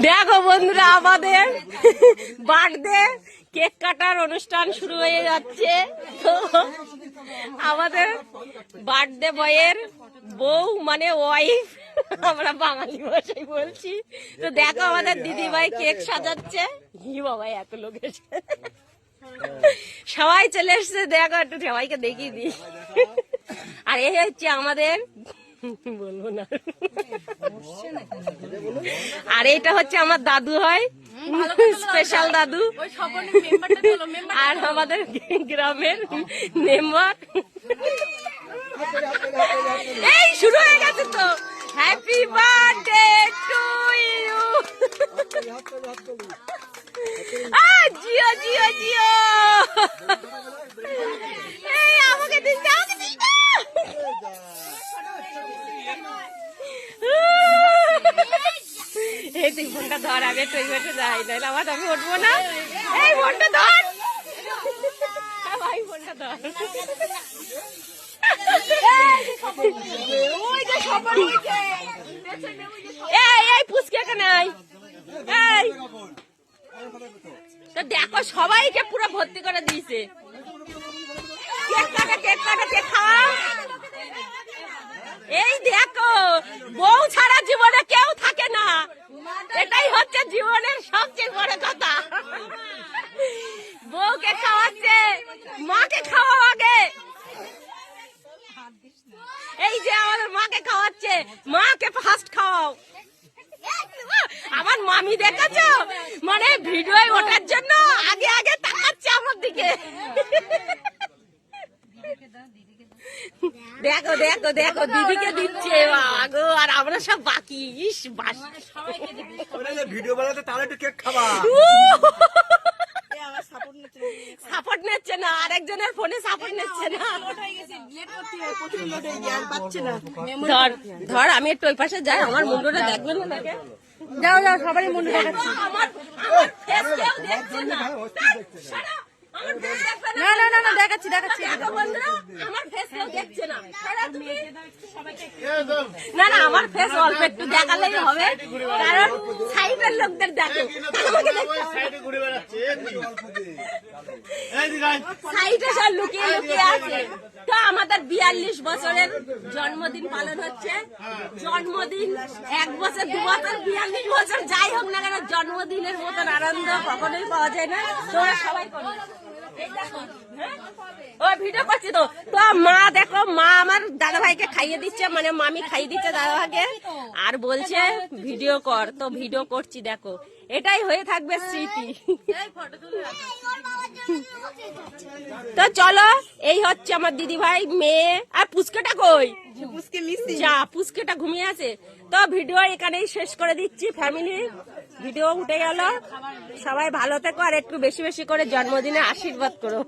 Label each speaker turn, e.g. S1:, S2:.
S1: দেখো বন্ধুরা, আমাদের বার্থডে কেক কাটার অনুষ্ঠান শুরু হয়ে যাচ্ছে। তো আমাদের বার্থডে বয়ের বউ মানে ওয়াইফ, আমরা বাঙালি ভাষায় বলছি। তো দেখো আমাদের দিদি ভাই কেক সাজাচ্ছে। কি বাবা, এত লোক এসে সবাই চলে এসছে। দেখো একটু সবাইকে দেখিয়ে দিই। আর এই হচ্ছে আমাদের, বলবো না, আর এটা হচ্ছে আমার দাদু হয়, স্পেশাল দাদু। আর আমাদের গ্রামের মেম্বার। এই শুরু হয়ে গেছে তো। Happy birthday to you. জিও জিও জিও। এই আমাকে দিন, আমাকে দিন। এই তুই ফোনটা ধর, আগে তুই বেটে যাই, নাহলে আমার আমি উঠবো না। এই ফোনটা ধর ভাই, ফোনটা ধর। এই পুচকে এখানে আয়। এই তো দেখো, সবাইকে পুরো ভর্তি করে দিয়েছে। কেক কাটা, কেক কাটা, কেক খাওয়া। এই দেখো, বউ ছাড়া জীবনে কেউ থাকে না, এটাই হচ্ছে জীবনের সবচেয়ে বড় কথা। বউকে খাওয়াচ্ছে, মাকে খাওয়া আগে। এই যে আমাদের মাকে খাওয়াচ্ছে, মাকে ফার্স্ট খাওয়াও। আমার মামি দেখেছো, মানে ভিডিও ওঠার জন্য আগে আগে তাকাচ্ছে আমার দিকে। দেখো দেখো দেখো, দিদিকে দিচ্ছে গো, আর আমরা সব বাকি। ইস বাস,
S2: ভিডিও বানাতে তাহলে একটু কেক খাবা।
S1: সাপোর্ট নিচ্ছে না, আরেকজনের ফোনে সাপোর্ট নিচ্ছে না। ধর ধর, আমি একটু ওই পাশে যাই, আমার মুন্ডুটা দেখবেন না। দেখে যাও যাও, সবারই মুন্ডু দেখাচ্ছি। না না না না, দেখাচ্ছি দেখাচ্ছি। আমার ফেস কেউ দেখছে না। না না, আমার ফেস অল্প একটু দেখালেই হবে, কারণ সাইডের লোকদের দেখো। সাইডে সব লুকিয়ে লুকিয়ে আছে। তো আমাদের 42 বছরের জন্মদিন পালন হচ্ছে। জন্মদিন 1 বছর 2 বছর 42 বছর যাই হোক না কেন, জন্মদিনের মতন আনন্দ কখনোই পাওয়া যায় না। তোমরা সবাই করো। ও ভিডিও করছি তো। তো মা দেখো, মা আমার দাদা ভাইকে খাইয়ে দিচ্ছে, মানে মামি খাইয়ে দিচ্ছে দাদা ভাইকে, আর বলছে ভিডিও কর। তো ভিডিও করছি, দেখো এটাই হয়ে থাকবে স্মৃতি। তো চলো, এই হচ্ছে আমার দিদি ভাই, মেয়ে। আর পুচকেটা কই? যা, পুচকেটা ঘুমিয়ে আছে। তো ভিডিও এখানেই শেষ করে দিচ্ছি। ফ্যামিলি ভিডিও উঠে গেল। সবাই ভালো থেকো, আর একটু বেশি বেশি করে জন্মদিনে আশীর্বাদ করো।